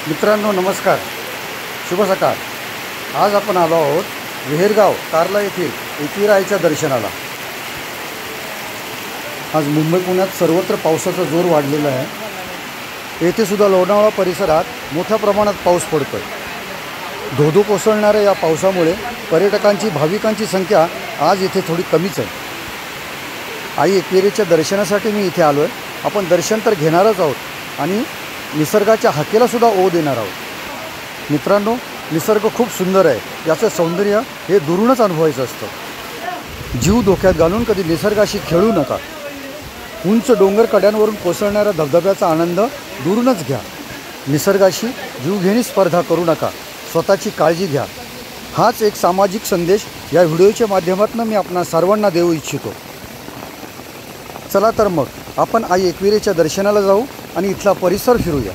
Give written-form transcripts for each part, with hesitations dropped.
मित्रांनो नमस्कार, शुभ सकाळ। आज आपण आलो आहोत विहेरगाव कारला येथील एकविराईच्या दर्शनाला। आज मुंबई पुण्यात सर्वत्र पावसाचा जोर वाढलेला आहे। येथे सुद्धा लोणावळा परिसरात मोठ्या प्रमाणात पाऊस पडतोय। धोधो कोसळणाऱ्या या पावसामुळे पर्यटकांची भाविकांची संख्या आज इथे थोडी कमीच आहे। आई एकविरेच्या दर्शनासाठी मी इथे आलो आहे। आपण दर्शन तर घेणारच आहोत आणि निसर्गाच्या हाकेला सुद्धा ओढ देणार आहोत। मित्रांनो, निसर्ग खूप सुंदर आहे। याचं सौंदर्य हे दुरूनच अनुभवायचं असतं। जीव धोक्यात घालून कधी निसर्गाशी खेळू नका। उंच डोंगर कड्यांवरून कोसळणाऱ्या धबधब्याचा आनंद दुरूनच घ्या। निसर्गाशी जीवघेणी स्पर्धा करू नका, स्वतःची काळजी घ्या। हाच एक सामाजिक संदेश या व्हिडिओच्या माध्यमातून मी आपणा सर्वांना देऊ इच्छितो। चला तर मग आपण आई एकविरेच्या दर्शनाला जाऊ आणि इथला परिसर फिरूया।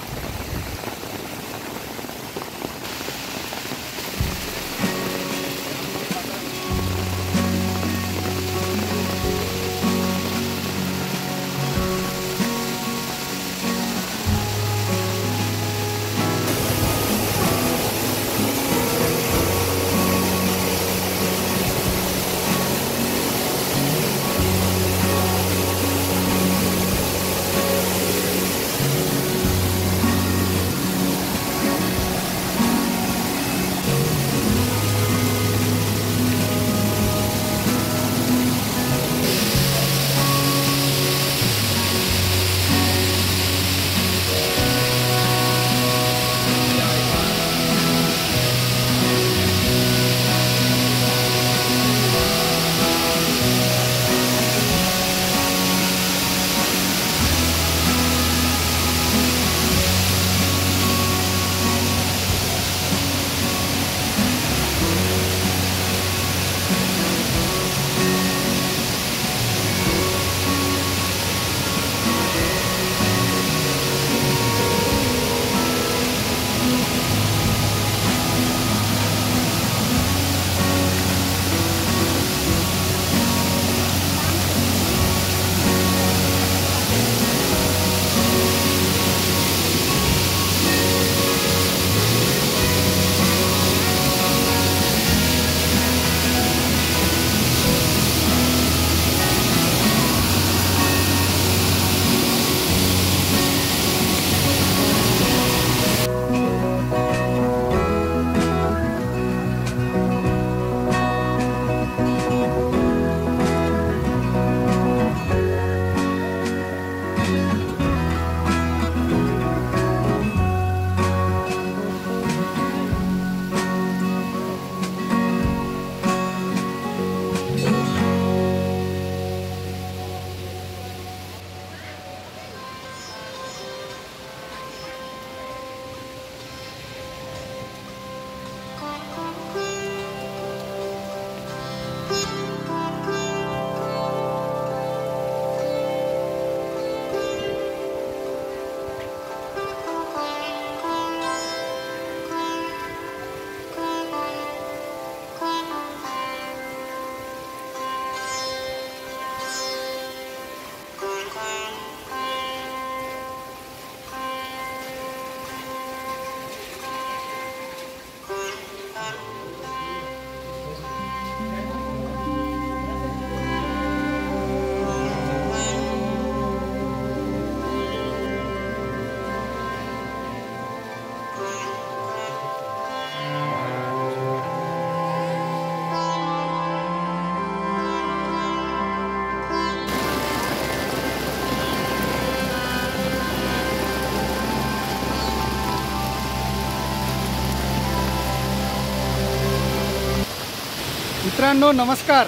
मित्रांनो नमस्कार,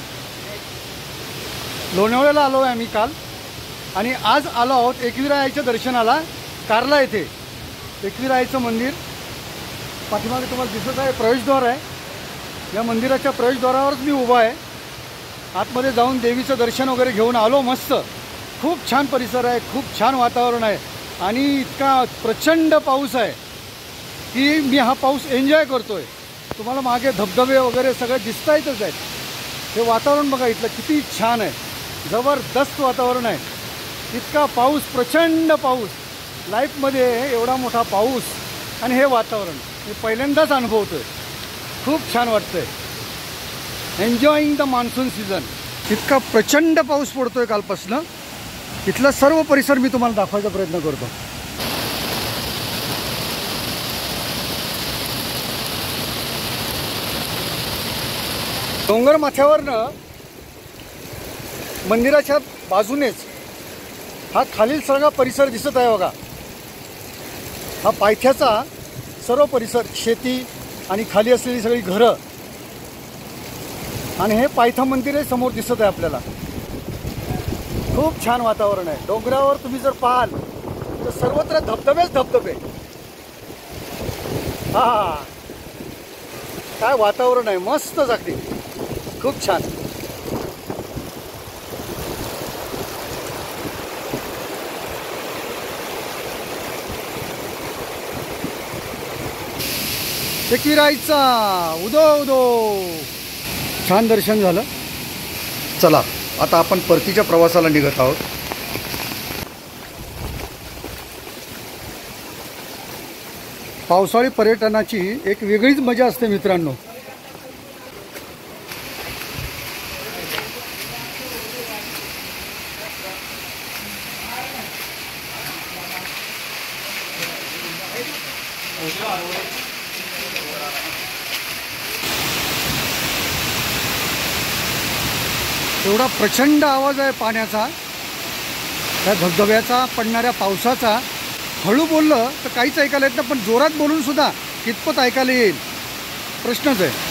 लोणावळ्याला आलो आहे आम्ही काल आणि आज आलो आहोत एकविराईच्या दर्शनाला कारला येथे। एकविराईचं मंदिर पाठीमागे तुम्हाला दिसत आहे, प्रवेशद्वार आहे। या मंदिराच्या प्रवेशद्वारावरच मी उभा आहे। आतमध्ये जाऊन देवीचं दर्शन वगैरे घेऊन आलो। मस्त खूप छान परिसर आहे, खूप छान वातावरण आहे आणि इतका प्रचंड पाऊस आहे की मी हा पाऊस एन्जॉय करतोय। तुम्हाला मागे धबधबे वगैरे सगळे दिसतायतच आहेत। हे वातावरण बघा इथलं किती छान आहे, जबरदस्त वातावरण आहे। इतका पाऊस, प्रचंड पाऊस, लाईफमध्ये एवढा मोठा पाऊस आणि हे वातावरण मी पहिल्यांदाच अनुभवतोय. खूप छान वाटतंय. Enjoying the monsoon season. इतका प्रचंड पाऊस पडतोय कालपासनं. इथला सर्व परिसर मी तुम्हाला दाखवायचा प्रयत्न करतो. डोंगर माथ्यावरनं मंदिराच्या बाजूनेच हा खालील सगळा परिसर दिसत आहे बघा. हा पायथ्याचा सर्व परिसर, शेती आणि खाली असलेली सगळी घरं आणि हे पायथा मंदिर समोर दिसत आहे आपल्याला. खूप छान वातावरण आहे. डोंगरावर तुम्ही जर पाहाल तर सर्वत्र धबधबेच धबधबे. हा काय वातावरण आहे, मस्त अगदी. खूप छान. एकविराईचा उदो उदो. छान दर्शन झालं. चला आता आपण परतीच्या प्रवासाला निघत आहोत. पावसाळी पर्यटनाची एक वेगळीच मजा असते मित्रांनो. एवढा प्रचंड आवाज आहे पाण्याचा, त्या धबधब्याचा, पडणाऱ्या पावसाचा. हळू बोललं तर काहीच ऐकायला येत नाही, पण जोरात बोलून सुद्धा कितपत ऐकायला येईल प्रश्नच आहे.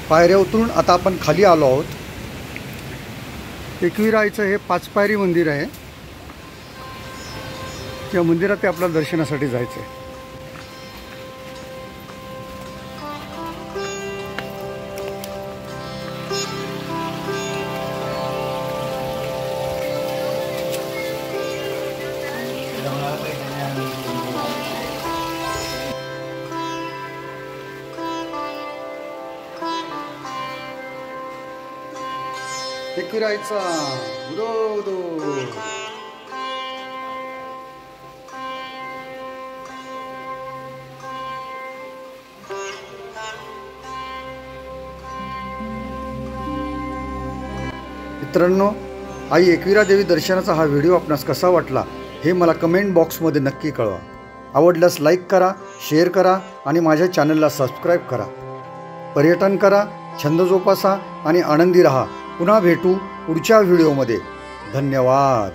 पायऱ्या उतरून आता आपण खाली आलो आहोत. एकविराईचं हे 5 पायरी मंदिर आहे. त्या मंदिरात आपल्याला दर्शनासाठी जायचं आहे. एकविराईचा उदो उदो. मित्रांनो, आई एकविरा देवी दर्शनाचा हा व्हिडिओ आपणास कसा वाटला हे मला कमेंट बॉक्समध्ये नक्की कळवा. आवडल्यास लाईक करा, शेअर करा आणि माझ्या चॅनलला सबस्क्राईब करा. पर्यटन करा, छंद जोपासा आणि आनंदी रहा. पुन्हा भेटू पुढच्या व्हिडिओमध्ये. धन्यवाद.